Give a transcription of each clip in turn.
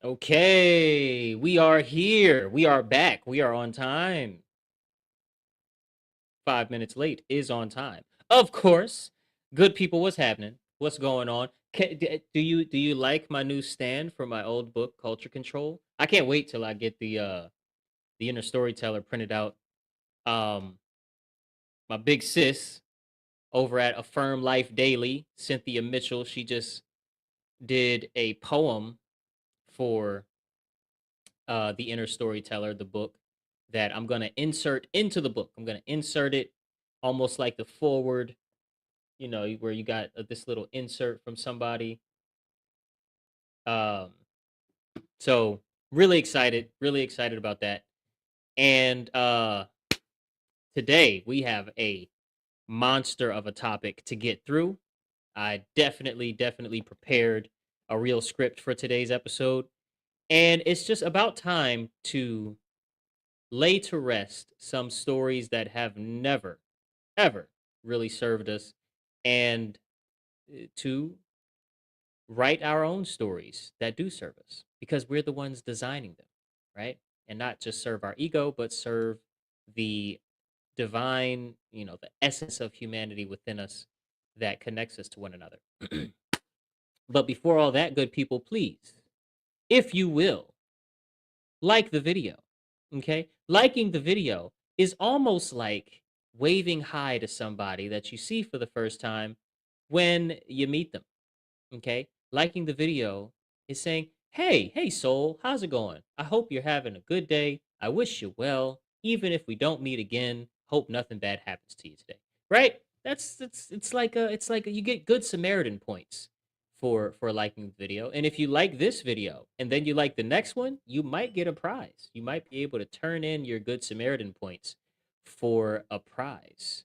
Okay, we are here. We are back. We are on time. 5 minutes late is on time. Of course. Good people, what's happening? What's going on? Do you like my new stand for my old book, Culture Control? I can't wait till I get the inner storyteller printed out. Um, my big sis over at Affirm Life Daily, Cynthia Mitchell, she just did a poem for the inner storyteller, the book that I'm gonna insert into the book. I'm gonna insert it almost like the forward, where you got this little insert from somebody. Um, so really excited about that. And today we have a monster of a topic to get through. I definitely prepared a real script for today's episode, and it's just about time to lay to rest some stories that have never, ever really served us, and to write our own stories that do serve us because we're the ones designing them, right? And not just serve our ego, but serve the divine, the essence of humanity within us that connects us to one another. But before all that, good people, please, if you will, like the video. Okay? Liking the video is almost like waving hi to somebody that you see for the first time when you meet them. Okay? Liking the video is saying, hey, soul, how's it going? I hope you're having a good day. I wish you well. Even if we don't meet again, hope nothing bad happens to you today. Right? It's like you get good Samaritan points for liking the video. And if you like this video and then you like the next one, you might get a prize. You might be able to turn in your good Samaritan points for a prize.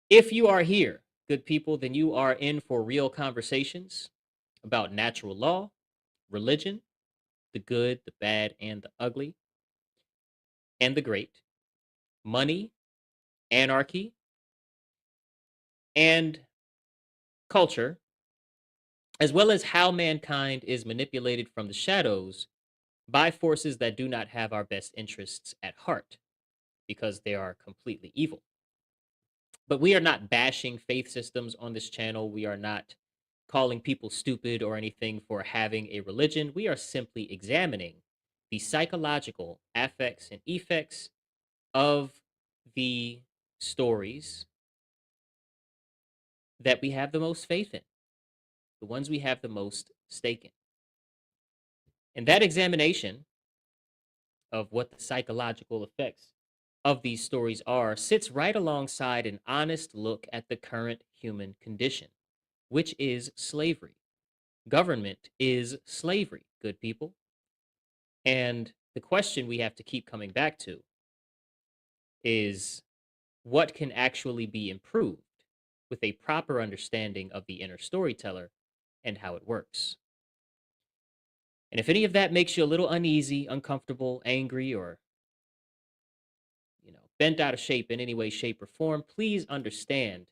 If you are here, good people, then you are in for real conversations about natural law, religion, the good, the bad, and the ugly, and the great, money, anarchy, and culture, as well as how mankind is manipulated from the shadows by forces that do not have our best interests at heart because they are completely evil. But we are not bashing faith systems on this channel. We are not calling people stupid or anything for having a religion. We are simply examining the psychological affects and effects of the stories that we have the most faith in, the ones we have the most stake in. And that examination of what the psychological effects of these stories are sits right alongside an honest look at the current human condition, which is slavery. Government is slavery, good people. And the question we have to keep coming back to is what can actually be improved with a proper understanding of the inner storyteller and how it works. And if any of that makes you a little uneasy, uncomfortable, angry, or bent out of shape in any way, shape, or form, please understand,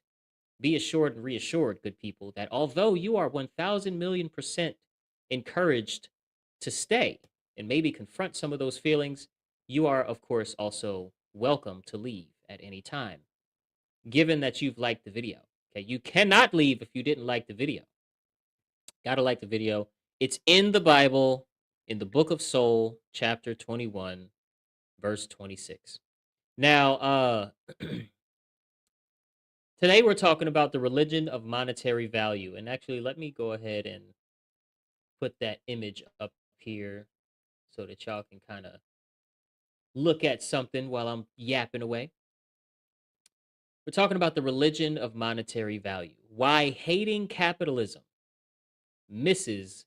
be assured and reassured, good people, that although you are 1,000,000,000% encouraged to stay and maybe confront some of those feelings, you are, of course, also welcome to leave at any time, given that you've liked the video. Okay, you cannot leave if you didn't like the video. Gotta like the video. It's in the Bible, in the book of Soul, chapter 21, verse 26. Now, today we're talking about the religion of monetary value. And actually, let me go ahead and put that image up here so that y'all can kind of look at something while I'm yapping away. We're talking about the religion of monetary value. Why hating capitalism misses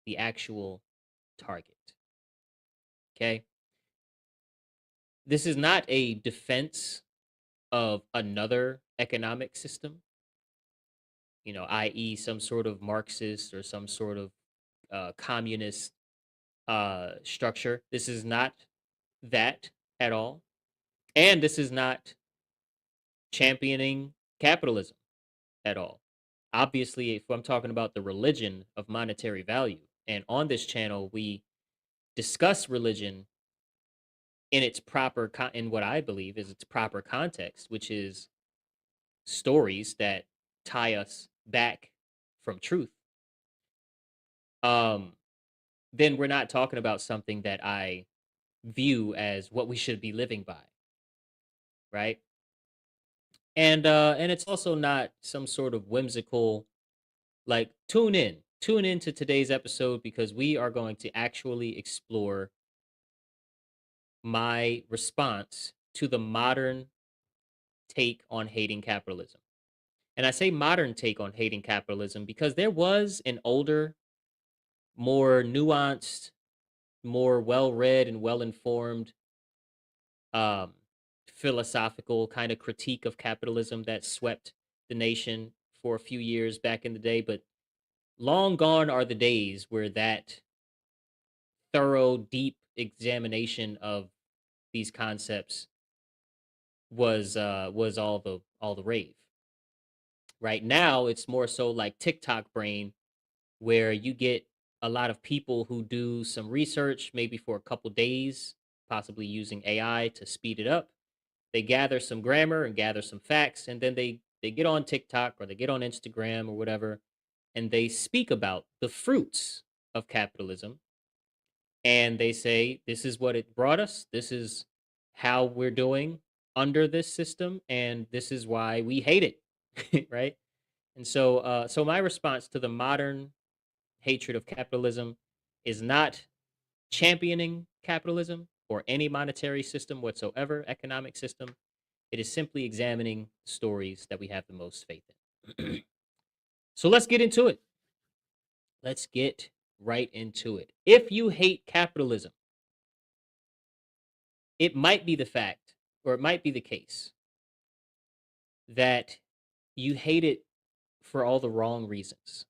the actual target. Okay? This is not a defense of another economic system, i.e., some sort of Marxist or some sort of communist structure. This is not that at all. And this is not championing capitalism at all. Obviously, if I'm talking about the religion of monetary value, and on this channel, we discuss religion in its in what I believe is its proper context, which is stories that tie us back from truth, um, then we're not talking about something that I view as what we should be living by, right? And it's also not some sort of whimsical, like, tune in to today's episode, because we are going to actually explore my response to the modern take on hating capitalism. And I say modern take on hating capitalism because there was an older, more nuanced, more well-read and well-informed, um, philosophical kind of critique of capitalism that swept the nation for a few years back in the day. But long gone are the days where that thorough, deep examination of these concepts was all the rave. Right now, it's more so like TikTok brain, where you get a lot of people who do some research, maybe for a couple days, possibly using AI to speed it up. They gather some grammar and gather some facts, and then they get on TikTok or they get on Instagram or whatever, and they speak about the fruits of capitalism, and they say this is what it brought us, this is how we're doing under this system, and this is why we hate it. Right? And so my response to the modern hatred of capitalism is not championing capitalism or any monetary system whatsoever, economic system. It is simply examining stories that we have the most faith in. So let's get into it. Let's get right into it. If you hate capitalism, it might be the fact, or it might be the case, that you hate it for all the wrong reasons.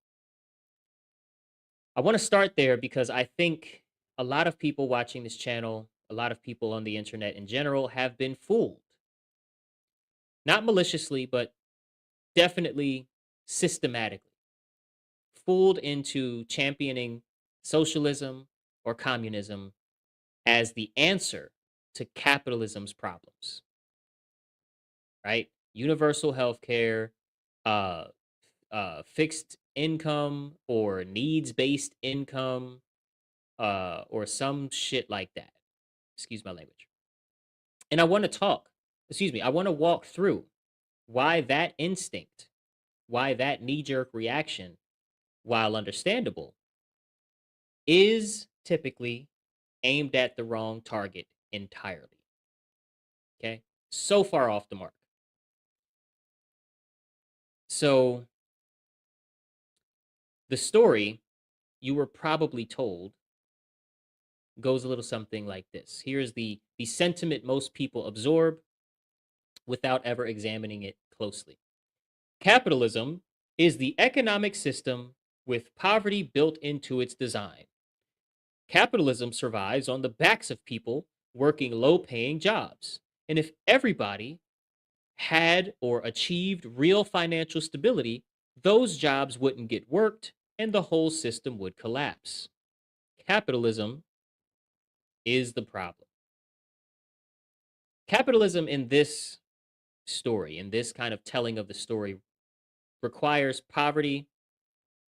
I want to start there because I think a lot of people watching this channel, a lot of people on the internet in general, have been fooled. Not maliciously, but definitely systematically. Fooled into championing socialism or communism as the answer to capitalism's problems, right? Universal health care, uh, fixed income or needs based income, or some shit like that. Excuse my language. And I want to I want to walk through why that instinct, why that knee jerk reaction, while understandable, is typically aimed at the wrong target entirely. Okay? So far off the mark. So, the story you were probably told goes a little something like this. Here's the sentiment most people absorb without ever examining it closely. Capitalism is the economic system with poverty built into its design. Capitalism survives on the backs of people working low paying jobs. And if everybody had or achieved real financial stability, those jobs wouldn't get worked and the whole system would collapse. Capitalism is the problem. Capitalism in this story, in this kind of telling of the story, requires poverty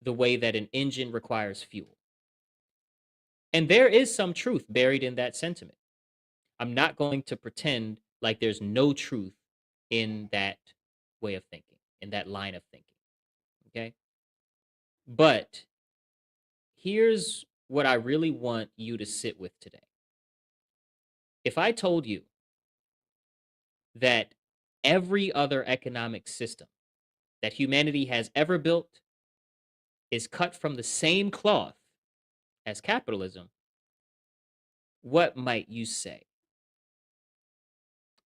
the way that an engine requires fuel. And there is some truth buried in that sentiment. I'm not going to pretend like there's no truth in that way of thinking, in that line of thinking. Okay. But here's what I really want you to sit with today. If I told you that every other economic system that humanity has ever built is cut from the same cloth as capitalism, what might you say?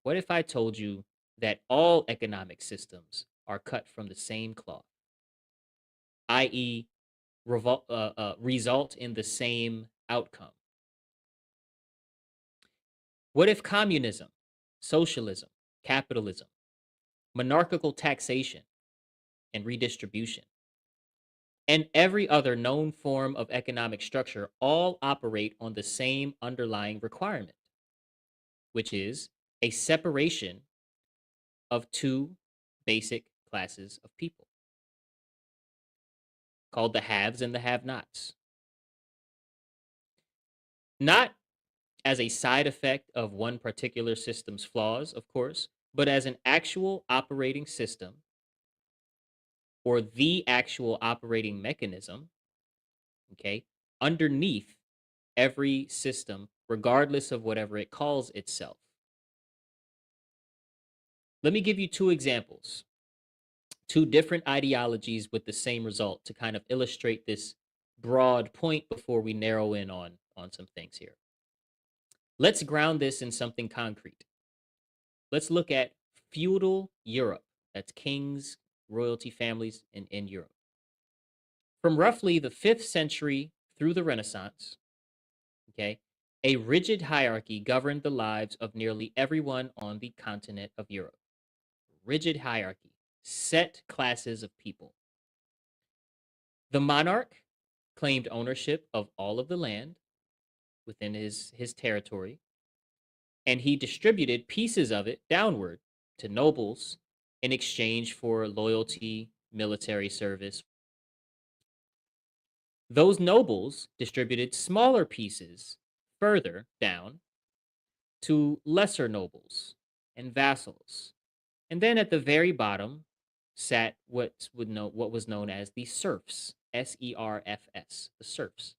What if I told you that all economic systems are cut from the same cloth, i.e., result in the same outcome? What if communism, socialism, capitalism, monarchical taxation, and redistribution and every other known form of economic structure all operate on the same underlying requirement, which is a separation of two basic classes of people called the haves and the have nots. Not as a side effect of one particular system's flaws, of course, but as an actual operating system or the actual operating mechanism, okay, underneath every system, regardless of whatever it calls itself. Let me give you two examples, two different ideologies with the same result to kind of illustrate this broad point before we narrow in on some things here. Let's ground this in something concrete. Let's look at feudal Europe. That's kings, royalty families in Europe. From roughly the 5th century through the Renaissance, okay, a rigid hierarchy governed the lives of nearly everyone on the continent of Europe. Rigid hierarchy, set classes of people. The monarch claimed ownership of all of the land within his territory, and he distributed pieces of it downward to nobles in exchange for loyalty, military service. Those nobles distributed smaller pieces further down to lesser nobles and vassals. And then at the very bottom sat what was known as the serfs, SERFS, the serfs.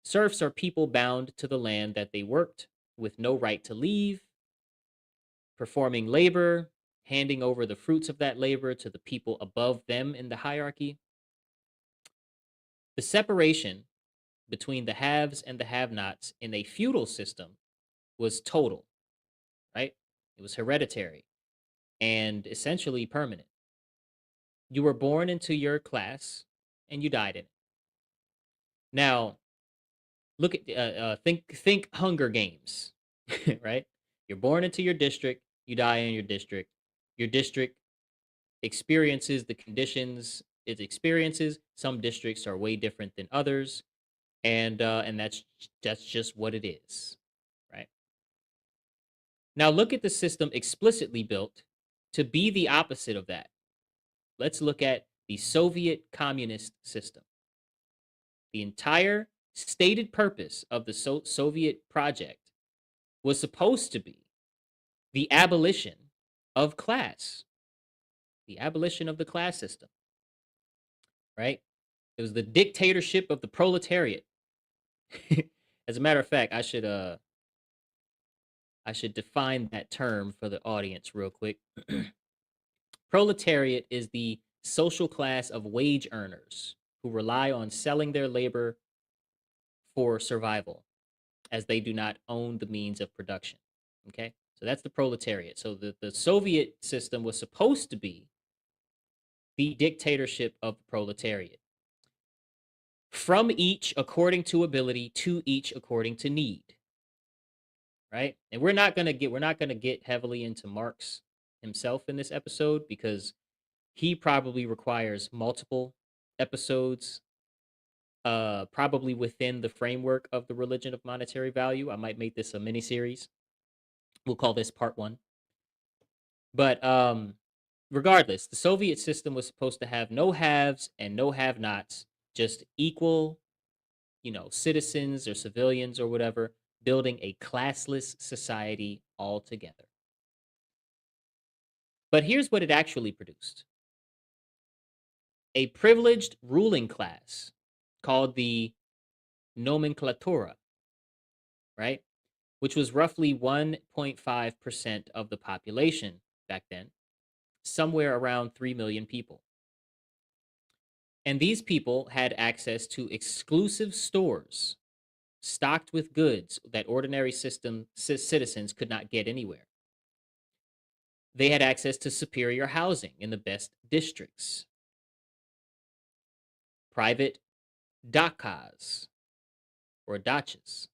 Serfs are people bound to the land that they worked with no right to leave, performing labor, handing over the fruits of that labor to the people above them in the hierarchy. The separation between the haves and the have nots in a feudal system was total, right? It was hereditary and essentially permanent. You were born into your class and you died in it. Now, look at think Hunger Games, right? You're born into your district, you die in your district. Your district experiences the conditions it experiences. Some districts are way different than others, and that's just what it is, right? Now look at the system explicitly built to be the opposite of that. Let's look at the Soviet communist system. The entire stated purpose of the Soviet project was supposed to be the abolition of class, the abolition of the class system, right? It was the dictatorship of the proletariat. As a matter of fact, I should define that term for the audience real quick. Proletariat is the social class of wage earners who rely on selling their labor for survival, as they do not own the means of production. Okay? So that's the proletariat. So the Soviet system was supposed to be the dictatorship of the proletariat. From each according to ability, to each according to need. Right? And we're not gonna get heavily into Marx himself in this episode because he probably requires multiple episodes, probably within the framework of the religion of monetary value. I might make this a mini series. We'll call this part one. But regardless, the Soviet system was supposed to have no haves and no have nots, just equal, citizens or civilians or whatever, building a classless society altogether. But here's what it actually produced: a privileged ruling class called the nomenklatura, right? Which was roughly 1.5% of the population back then, somewhere around 3 million people. And these people had access to exclusive stores stocked with goods that ordinary citizens could not get anywhere. They had access to superior housing in the best districts, private dakas or dachas,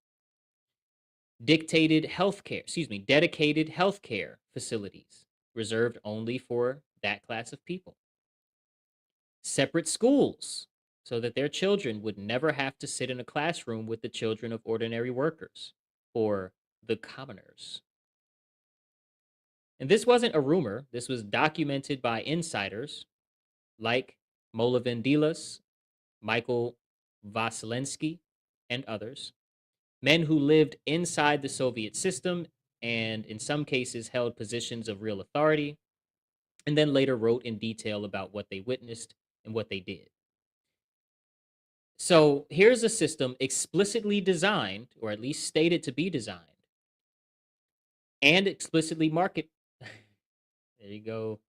dedicated healthcare facilities reserved only for that class of people, separate schools so that their children would never have to sit in a classroom with the children of ordinary workers or the commoners. And this wasn't a rumor, this was documented by insiders like Molovendilas, Michael Vasilensky, and others, men who lived inside the Soviet system and in some cases held positions of real authority, and then later wrote in detail about what they witnessed and what they did. So here's a system explicitly designed, or at least stated to be designed, and explicitly market. There you go.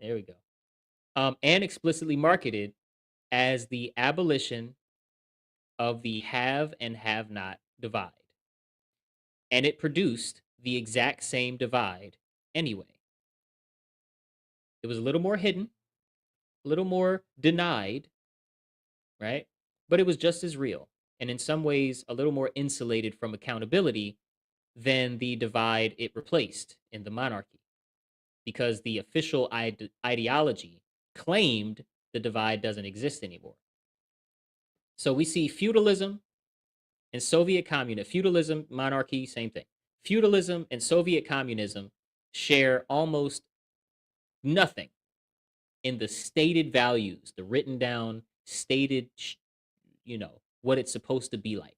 There we go. And explicitly marketed as the abolition of the have and have not divide. And it produced the exact same divide anyway. It was a little more hidden, a little more denied, right? But it was just as real. And in some ways, a little more insulated from accountability than the divide it replaced in the monarchy, because the official ideology claimed the divide doesn't exist anymore. So we see feudalism and Soviet communism, feudalism, monarchy, same thing. Feudalism and Soviet communism share almost nothing in the stated values, the written down, stated, what it's supposed to be like,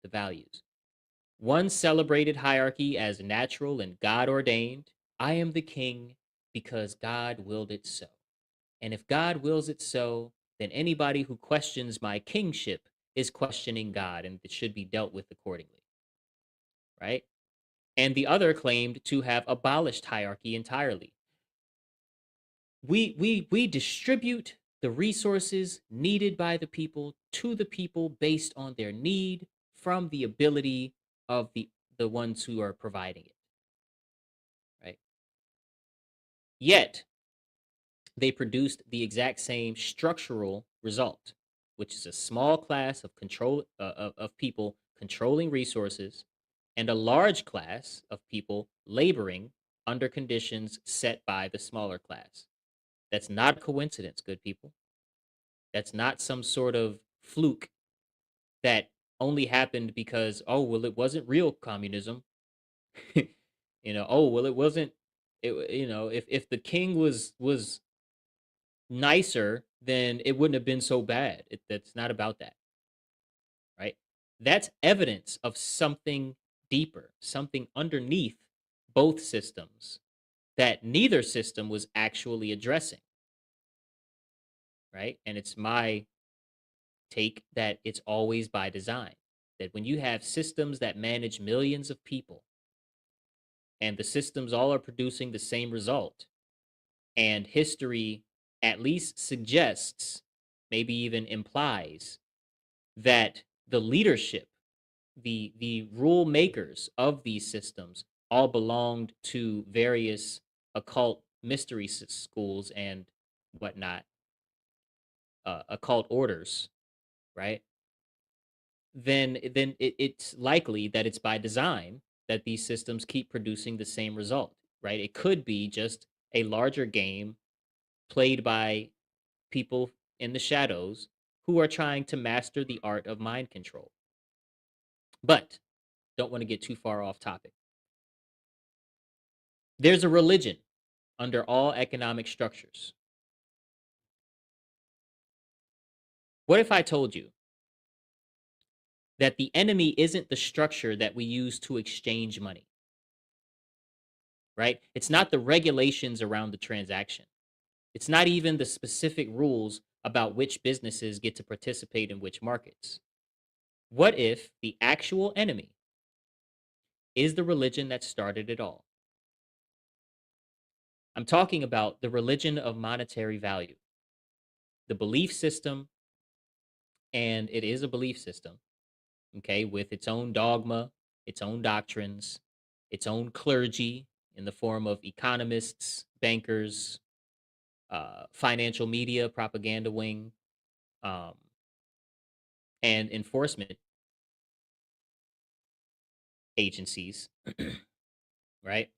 the values. One celebrated hierarchy as natural and God ordained. I am the king because God willed it so. And if God wills it so, then anybody who questions my kingship is questioning God and it should be dealt with accordingly. Right? And the other claimed to have abolished hierarchy entirely. We distribute the resources needed by the people to the people based on their need from the ability of the ones who are providing it, right? Yet they produced the exact same structural result, which is a small class of of people controlling resources and a large class of people laboring under conditions set by the smaller class. That's not a coincidence, good people. That's not some sort of fluke that only happened because, oh, well, it wasn't real communism. Oh, well, it wasn't. If the king was nicer, then it wouldn't have been so bad. That's not about that, right? That's evidence of something deeper, something underneath both systems that neither system was actually addressing, right? And it's my take that it's always by design. That when you have systems that manage millions of people and the systems all are producing the same result, and history at least suggests, maybe even implies, that the leadership, the rule makers of these systems all belonged to various occult mystery schools and whatnot, occult orders, right? Then it's likely that it's by design that these systems keep producing the same result, right? It could be just a larger game played by people in the shadows who are trying to master the art of mind control. But don't want to get too far off topic. There's a religion under all economic structures. What if I told you that the enemy isn't the structure that we use to exchange money, right? It's not the regulations around the transaction. It's not even the specific rules about which businesses get to participate in which markets. What if the actual enemy is the religion that started it all? I'm talking about the religion of monetary value, the belief system, and it is a belief system, okay, with its own dogma, its own doctrines, its own clergy in the form of economists, bankers, financial media, propaganda wing, um, and enforcement agencies, right?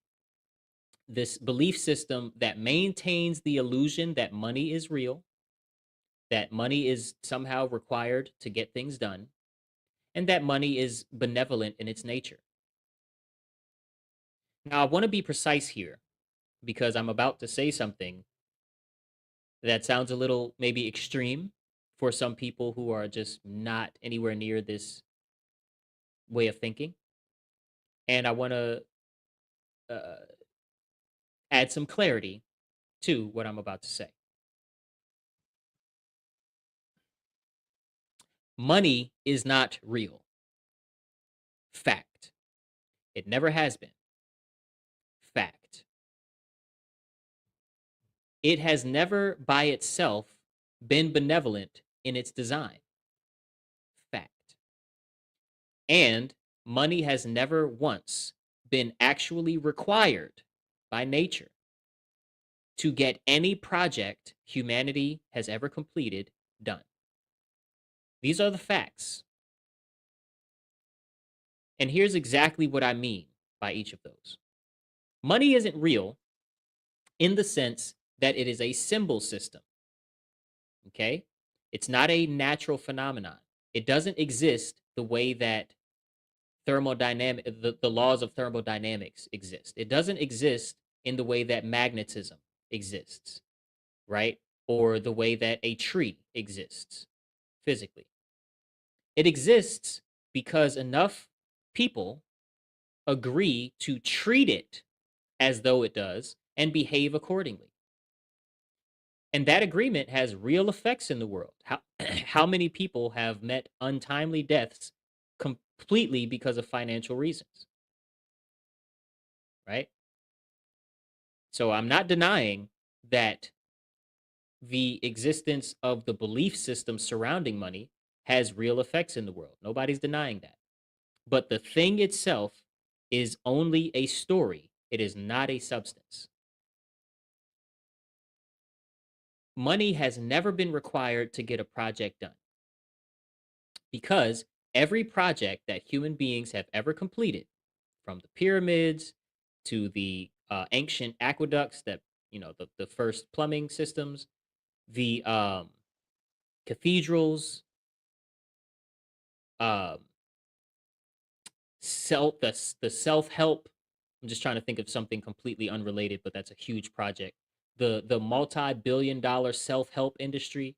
This belief system that maintains the illusion that money is real that money is somehow required to get things done, and that money is benevolent in its nature. Now, I want to be precise here because I'm about to say something that sounds a little maybe extreme for some people who are just not anywhere near this way of thinking. And I want to uh, add some clarity to what I'm about to say. Money is not real. Fact. It never has been. Fact. It has never by itself been benevolent in its design. Fact. And money has never once been actually required by nature to get any project humanity has ever completed done. These are the facts. And here's exactly what I mean by each of those. Money isn't real in the sense that it is a symbol system. Okay? It's not a natural phenomenon. It doesn't exist the way that the laws of thermodynamics exist. It doesn't exist in the way that magnetism exists, right? Or the way that a tree exists physically. It exists because enough people agree to treat it as though it does and behave accordingly. And that agreement has real effects in the world. How many people have met untimely deaths completely because of financial reasons, right? So I'm not denying that the existence of the belief system surrounding money has real effects in the world. Nobody's denying that. But the thing itself is only a story, it is not a substance. Money has never been required to get a project done because every project that human beings have ever completed, from the pyramids to the ancient aqueducts that, the first plumbing systems, the cathedrals, um, the self help. I'm just trying to think of something completely unrelated, but that's a huge project. The multi-billion-dollar self help industry,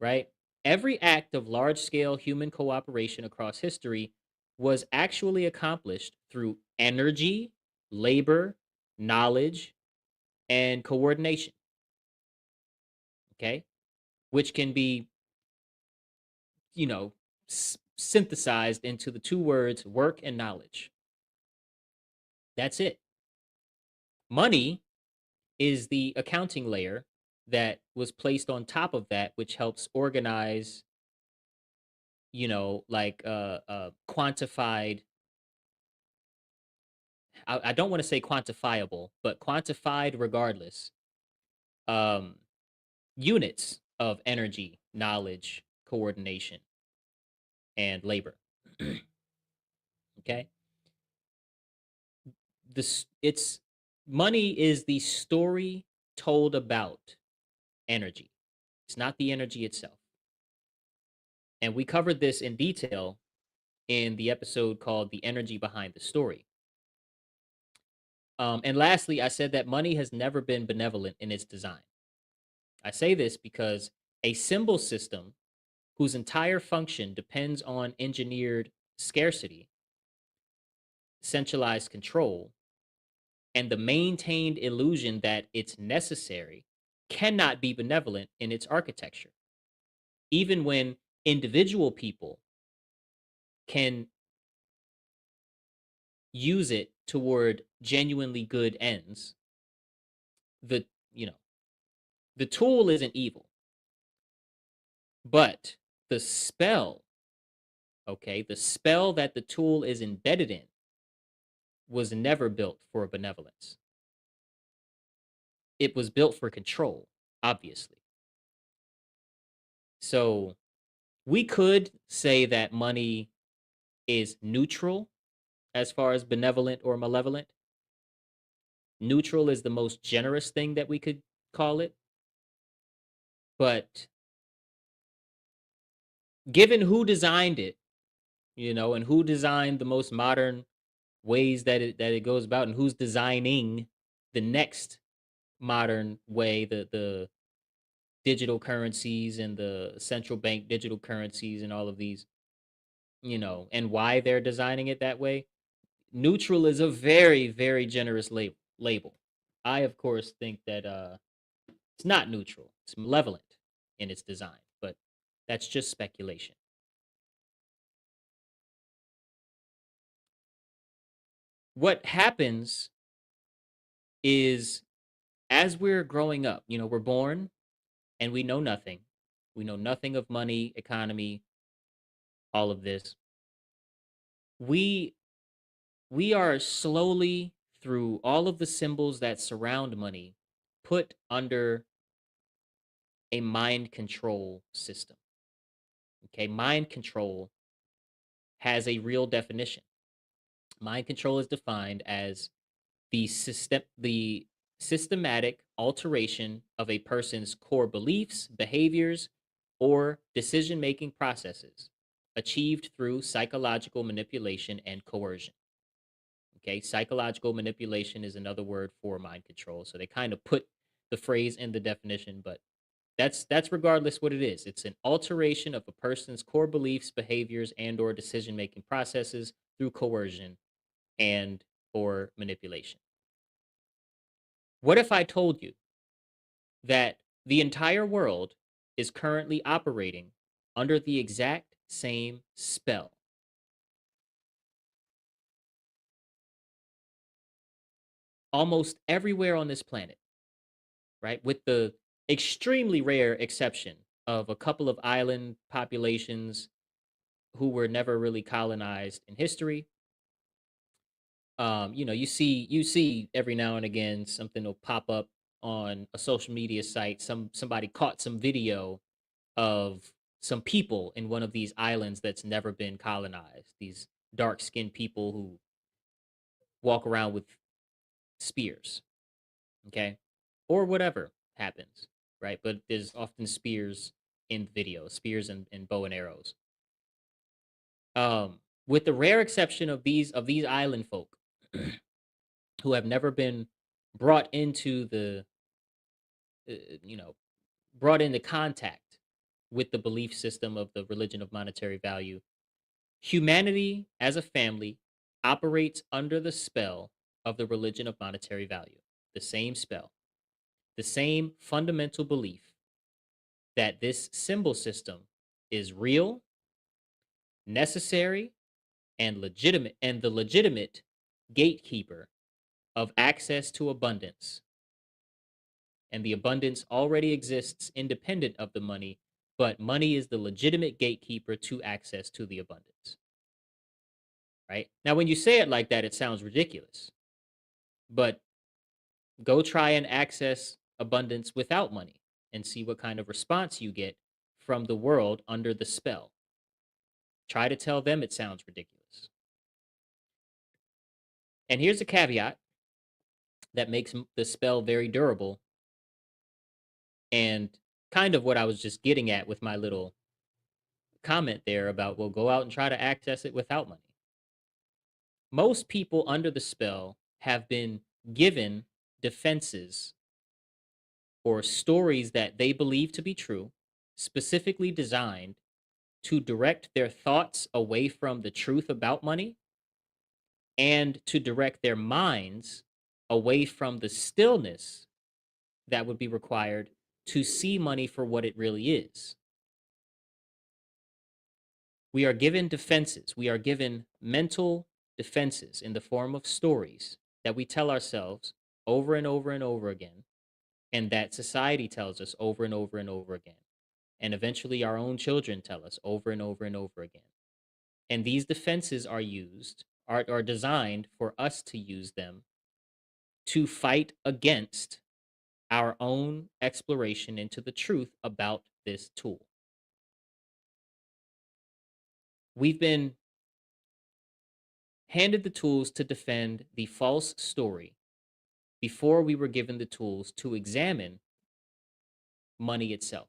right? Every act of large scale human cooperation across history was actually accomplished through energy, labor, knowledge, and coordination. Okay, which can be, you know, synthesized into the two words work and knowledge. That's it. Money is the accounting layer that was placed on top of that, which helps organize, like quantified. I don't want to say quantifiable, but quantified regardless. Um, Units of energy, knowledge, coordination, and labor. Okay, this it's money is the story told about energy. It's not the energy itself. And we covered this in detail in the episode called The Energy Behind the Story. And lastly, I said that money has never been benevolent in its design. I say this because a symbol system whose entire function depends on engineered scarcity, centralized control, and the maintained illusion that it's necessary cannot be benevolent in its architecture. Even when individual people can use it toward genuinely good ends, the you know the tool isn't evil, but the spell, okay, the spell that the tool is embedded in was never built for benevolence. It was built for control, obviously. So we could say that money is neutral as far as benevolent or malevolent. Neutral is the most generous thing that we could call it. But given who designed it, and who designed the most modern ways that it goes about, and who's designing the next modern way, the digital currencies and the central bank digital currencies and all of these, and why they're designing it that way. Neutral is a very, very generous label. I, of course, think that it's not neutral. It's malevolent in its design, but that's just speculation. What happens is, as we're growing up, we're born and we know nothing. We know nothing of money, economy, all of this. We we are slowly, through all of the symbols that surround money, put under a mind control system. Okay, mind control has a real definition. Mind control is defined as the systematic alteration of a person's core beliefs, behaviors, or decision-making processes achieved through psychological manipulation and coercion. Okay, psychological manipulation is another word for mind control. So they kind of put the phrase in the definition, but that's regardless what it is. It's an alteration of a person's core beliefs, behaviors, and or decision-making processes through coercion and or manipulation. What if I told you that the entire world is currently operating under the exact same spell? Almost everywhere on this planet, right? With the extremely rare exception of a couple of island populations who were never really colonized in history. You see every now and again something will pop up on a social media site. Somebody caught some video of some people in one of these islands that's never been colonized. These dark skinned people who walk around with spears, okay, or whatever happens, right? But there's often spears in the video, spears and bow and arrows. With the rare exception of these island folk who have never been brought into the uh, you know brought into contact with the belief system of the religion of monetary value, humanity as a family operates under the spell of the religion of monetary value. The same spell, the same fundamental belief that this symbol system is real, necessary, and legitimate, and the legitimate gatekeeper of access to abundance. And the abundance already exists independent of the money, but money is the legitimate gatekeeper to access to the abundance. Right? Now, when you say it like that, it sounds ridiculous. But go try and access abundance without money and see what kind of response you get from the world under the spell. Try to tell them it sounds ridiculous. And here's a caveat that makes the spell very durable, and kind of what I was just getting at with my little comment there about, well, go out and try to access it without money. Most people under the spell have been given defenses or stories that they believe to be true, specifically designed to direct their thoughts away from the truth about money and to direct their minds away from the stillness that would be required to see money for what it really is. We are given defenses. We are given mental defenses in the form of stories that we tell ourselves over and over and over again, and that society tells us over and over and over again. And eventually, our own children tell us over and over and over again. And these defenses are designed for us to use them to fight against our own exploration into the truth about this tool. We've been handed the tools to defend the false story before we were given the tools to examine money itself.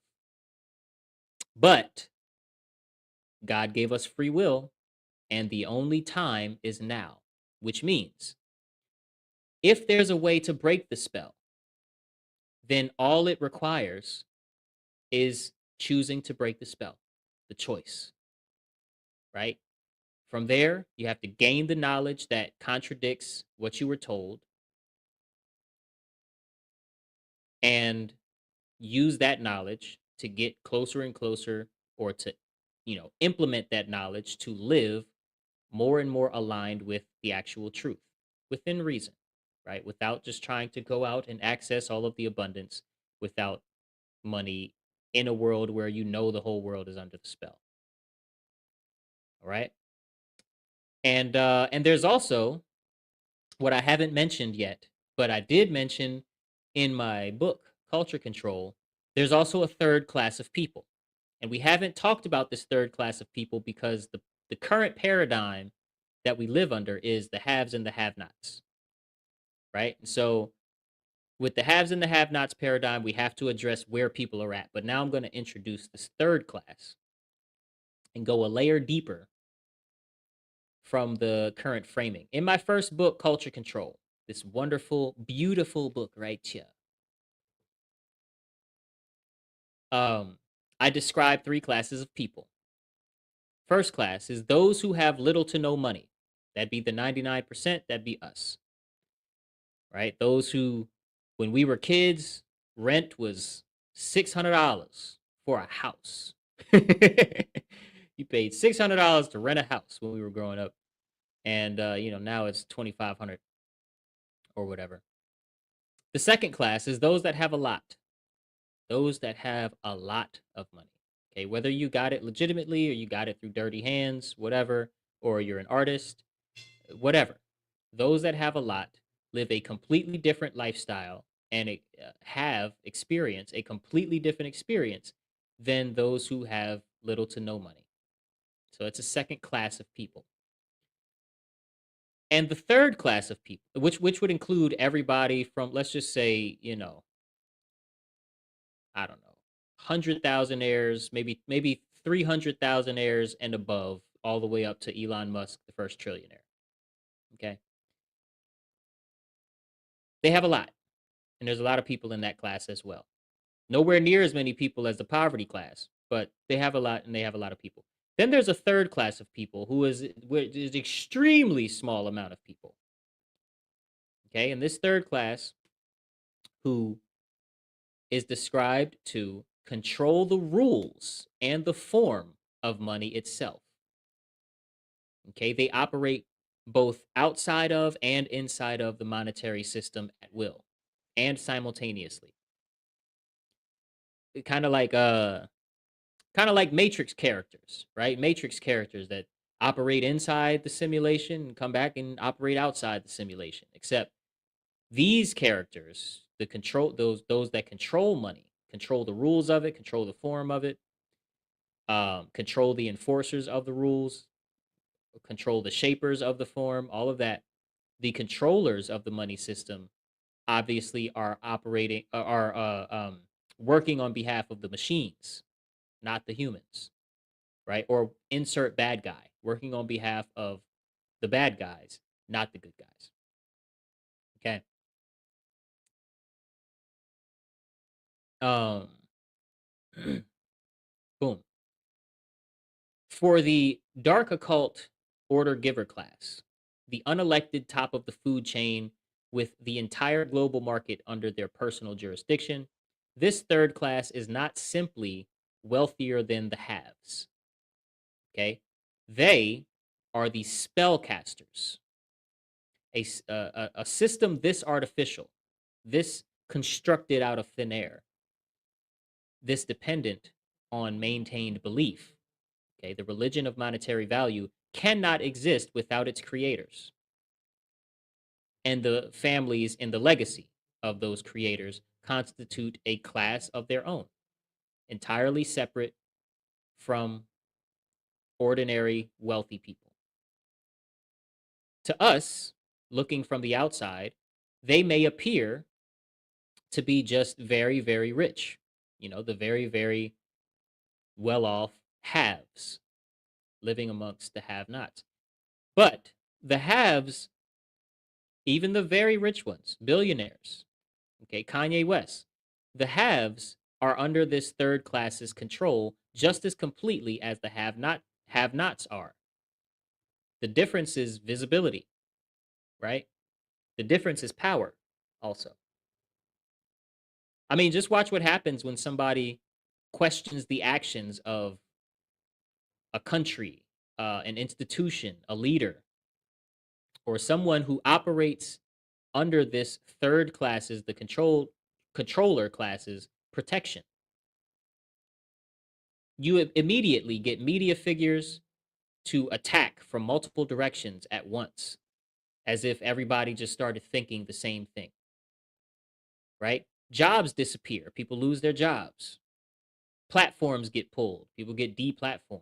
But God gave us free will, and the only time is now, which means if there's a way to break the spell, then all it requires is choosing to break the spell, the choice, right? From there, you have to gain the knowledge that contradicts what you were told and use that knowledge to get closer and closer, or to, implement that knowledge to live more and more aligned with the actual truth within reason, right? Without just trying to go out and access all of the abundance without money in a world where the whole world is under the spell. All right. And there's also what I haven't mentioned yet, but I did mention in my book, Culture Control. There's also a third class of people. And we haven't talked about this third class of people because the current paradigm that we live under is the haves and the have nots, right? And so with the haves and the have nots paradigm, we have to address where people are at. But now I'm going to introduce this third class and go a layer deeper from the current framing. In my first book, Culture Control, this wonderful, beautiful book right here, um, I describe three classes of people. First class is those who have little to no money. That'd be the 99%, that'd be us, right? Those who, when we were kids, rent was $600 for a house. You paid $600 to rent a house when we were growing up. And, now it's 2,500 or whatever. The second class is those that have a lot. Those that have a lot of money. Okay, whether you got it legitimately or you got it through dirty hands, whatever, or you're an artist, whatever. Those that have a lot live a completely different lifestyle and have experience a completely different experience than those who have little to no money. So it's a second class of people. And the third class of people, which would include everybody from, let's just say, I don't know, 100,000 heirs, maybe 300,000 heirs and above, all the way up to Elon Musk, the first trillionaire. Okay, they have a lot, and there's a lot of people in that class as well. Nowhere near as many people as the poverty class, but they have a lot, and they have a lot of people. Then there's a third class of people who is extremely small amount of people. Okay, and this third class who is described to control the rules and the form of money itself. Okay, they operate both outside of and inside of the monetary system at will and simultaneously. Kind of like Matrix characters, right? Matrix characters that operate inside the simulation and come back and operate outside the simulation. Except these characters, the control those that control money, control the rules of it, control the form of it, control the enforcers of the rules, control the shapers of the form, all of that. The controllers of the money system obviously are working on behalf of the machines, not the humans, right? Or insert bad guy, working on behalf of the bad guys, not the good guys. Okay. Um, boom. For the dark occult order giver class, the unelected top of the food chain with the entire global market under their personal jurisdiction, this third class is not simply wealthier than the haves. Okay. They are the spellcasters, a system this artificial, this constructed out of thin air, this dependent on maintained belief. Okay, the religion of monetary value cannot exist without its creators and the families and the legacy of those creators constitute a class of their own, entirely separate from ordinary wealthy people. To us, looking from the outside, they may appear to be just very, very rich, the very, very well off haves. living amongst the have-nots. But the haves, even the very rich ones, billionaires, okay, Kanye West, the haves are under this third class's control just as completely as the have-nots are. The difference is visibility, right? The difference is power also. I mean, just watch what happens when somebody questions the actions of a country, an institution, a leader, or someone who operates under this third classes, the controller classes protection. You immediately get media figures to attack from multiple directions at once, as if everybody just started thinking the same thing, right? Jobs disappear, people lose their jobs. Platforms get pulled, people get deplatformed,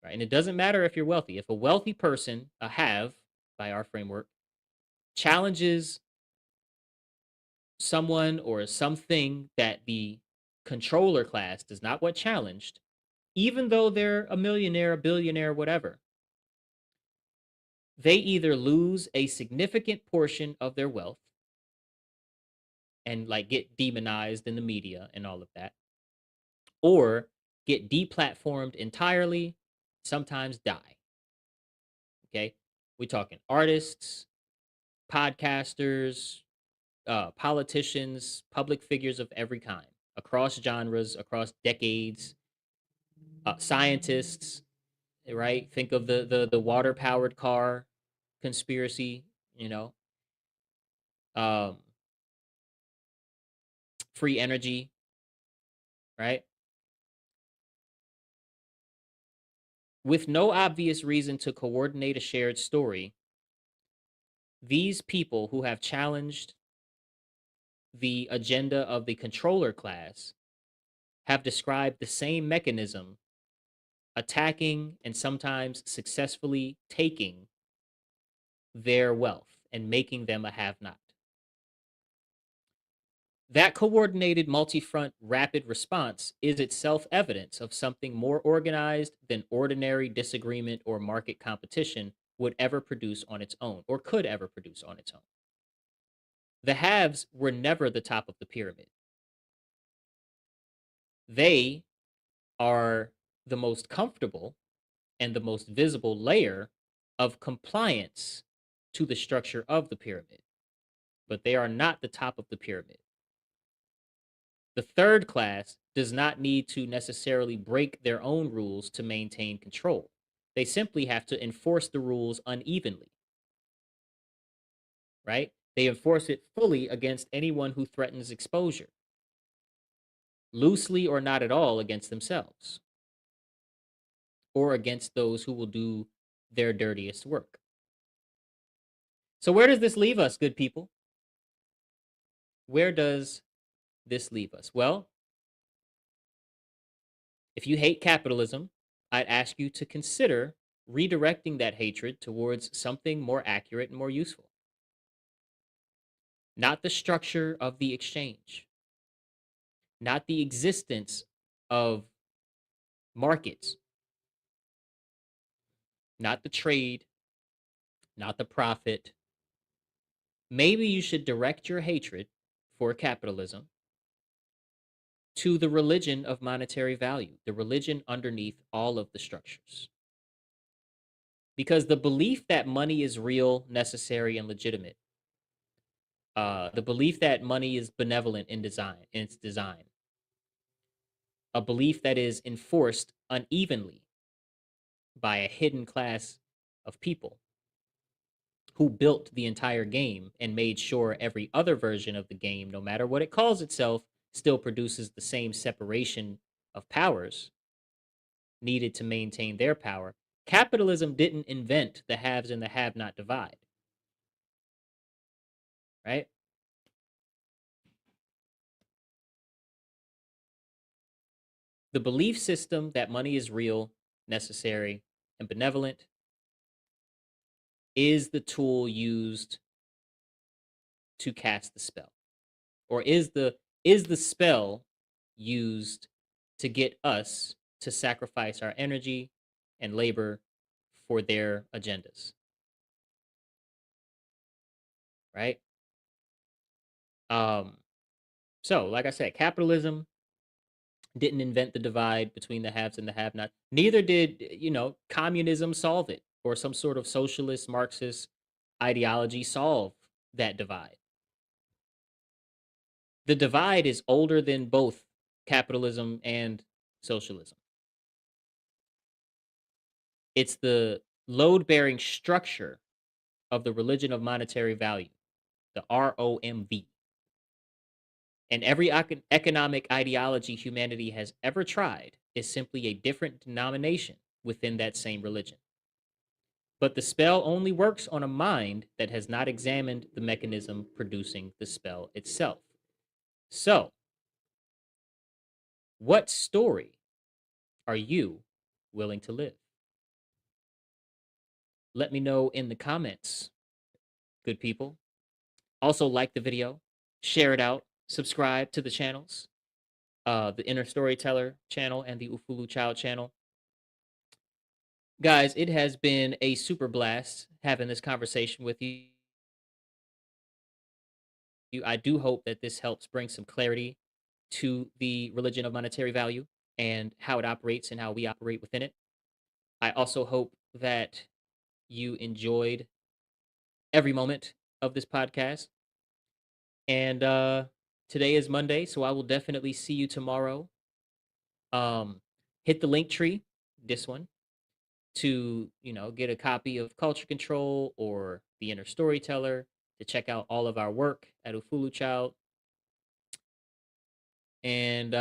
right? And it doesn't matter if you're wealthy. If a wealthy person, a have by our framework, challenges someone or something that the controller class does not want challenged, even though they're a millionaire, a billionaire, whatever, they either lose a significant portion of their wealth and like get demonized in the media and all of that, or get deplatformed entirely, sometimes die. Okay. We're talking artists, podcasters, politicians, public figures of every kind, across genres, across decades, scientists, right? Think of the water powered car conspiracy, you know, um, free energy, right? With no obvious reason to coordinate a shared story, these people who have challenged the agenda of the controller class have described the same mechanism attacking and sometimes successfully taking their wealth and making them a have not. That coordinated multi front rapid response is itself evidence of something more organized than ordinary disagreement or market competition would ever produce on its own or could ever produce on its own. The haves were never the top of the pyramid. They are the most comfortable and the most visible layer of compliance to the structure of the pyramid, but they are not the top of the pyramid. The third class does not need to necessarily break their own rules to maintain control. They simply have to enforce the rules unevenly, right? They enforce it fully against anyone who threatens exposure, loosely or not at all against themselves, or against those who will do their dirtiest work. So, where does this leave us, good people? Where does this leave us? Well, if you hate capitalism, I'd ask you to consider redirecting that hatred towards something more accurate and more useful. Not the structure of the exchange, not the existence of markets, not the trade, not the profit. Maybe you should direct your hatred for capitalism to the religion of monetary value, the religion underneath all of the structures. Because the belief that money is real, necessary, and legitimate, the belief that money is benevolent in its design, a belief that is enforced unevenly by a hidden class of people who built the entire game and made sure every other version of the game, no matter what it calls itself, still produces the same separation of powers needed to maintain their power. Capitalism didn't invent the haves and the have not divide, right? The belief system that money is real, necessary, and benevolent is the tool used to cast the spell, or is the spell used to get us to sacrifice our energy, and labor for their agendas, right? Um, so, like I said, capitalism didn't invent the divide between the haves and the have-not. Neither did, communism solve it, or some sort of socialist Marxist ideology solve that divide. The divide is older than both capitalism and socialism. It's the load-bearing structure of the religion of monetary value, the ROMV. And every economic ideology humanity has ever tried is simply a different denomination within that same religion. But the spell only works on a mind that has not examined the mechanism producing the spell itself. So, what story are you willing to live? Let me know in the comments, good people. Also, like the video, share it out, subscribe to the channels, the Inner Storyteller channel and the ufuluchild channel. Guys, it has been a super blast having this conversation with you. I do hope that this helps bring some clarity to the religion of monetary value and how it operates and how we operate within it. I also hope that you enjoyed every moment of this podcast. And today is Monday, so I will definitely see you tomorrow. Hit the link tree, this one, to get a copy of Culture Control or The Inner Storyteller, to check out all of our work at ufuluchild. And do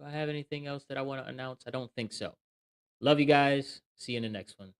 I have anything else that I want to announce? I don't think so. Love you guys. See you in the next one.